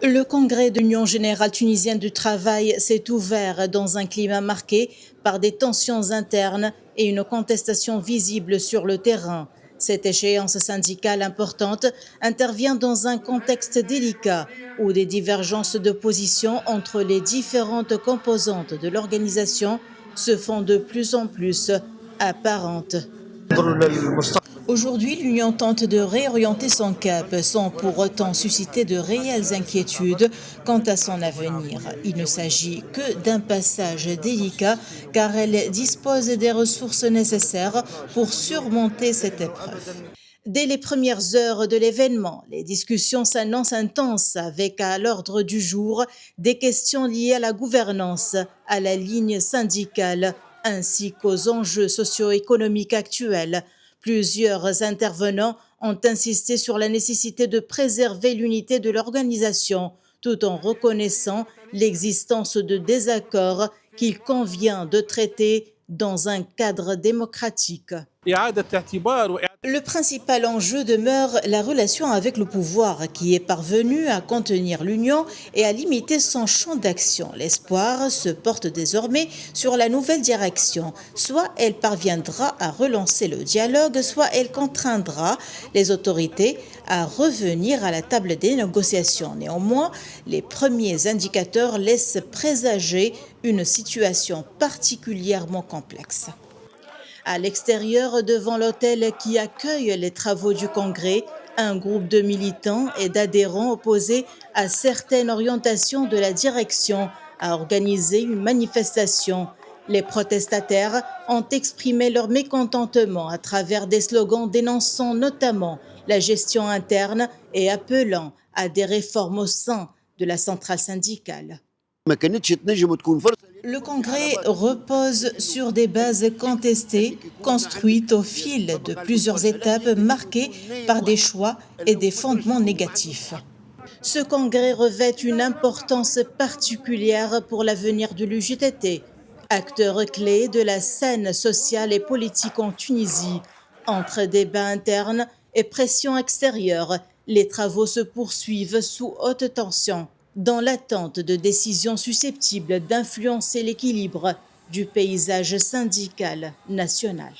Le congrès de l'Union générale tunisienne du travail s'est ouvert dans un climat marqué par des tensions internes et une contestation visible sur le terrain. Cette échéance syndicale importante intervient dans un contexte délicat où des divergences de position entre les différentes composantes de l'organisation se font de plus en plus apparentes. Aujourd'hui, l'Union tente de réorienter son cap sans pour autant susciter de réelles inquiétudes quant à son avenir. Il ne s'agit que d'un passage délicat car elle dispose des ressources nécessaires pour surmonter cette épreuve. Dès les premières heures de l'événement, les discussions s'annoncent intenses avec à l'ordre du jour des questions liées à la gouvernance, à la ligne syndicale ainsi qu'aux enjeux socio-économiques actuels. Plusieurs intervenants ont insisté sur la nécessité de préserver l'unité de l'organisation tout en reconnaissant l'existence de désaccords qu'il convient de traiter dans un cadre démocratique. Le principal enjeu demeure la relation avec le pouvoir qui est parvenu à contenir l'Union et à limiter son champ d'action. L'espoir se porte désormais sur la nouvelle direction. Soit elle parviendra à relancer le dialogue, soit elle contraindra les autorités à revenir à la table des négociations. Néanmoins, les premiers indicateurs laissent présager une situation particulièrement complexe. À l'extérieur, devant l'hôtel qui accueille les travaux du Congrès, un groupe de militants et d'adhérents opposés à certaines orientations de la direction a organisé une manifestation. Les protestataires ont exprimé leur mécontentement à travers des slogans dénonçant notamment la gestion interne et appelant à des réformes au sein de la centrale syndicale. Le congrès repose sur des bases contestées, construites au fil de plusieurs étapes marquées par des choix et des fondements négatifs. Ce congrès revêt une importance particulière pour l'avenir de l'UJTT, acteur clé de la scène sociale et politique en Tunisie. Entre débats internes et pression extérieure, les travaux se poursuivent sous haute tension, dans l'attente de décisions susceptibles d'influencer l'équilibre du paysage syndical national.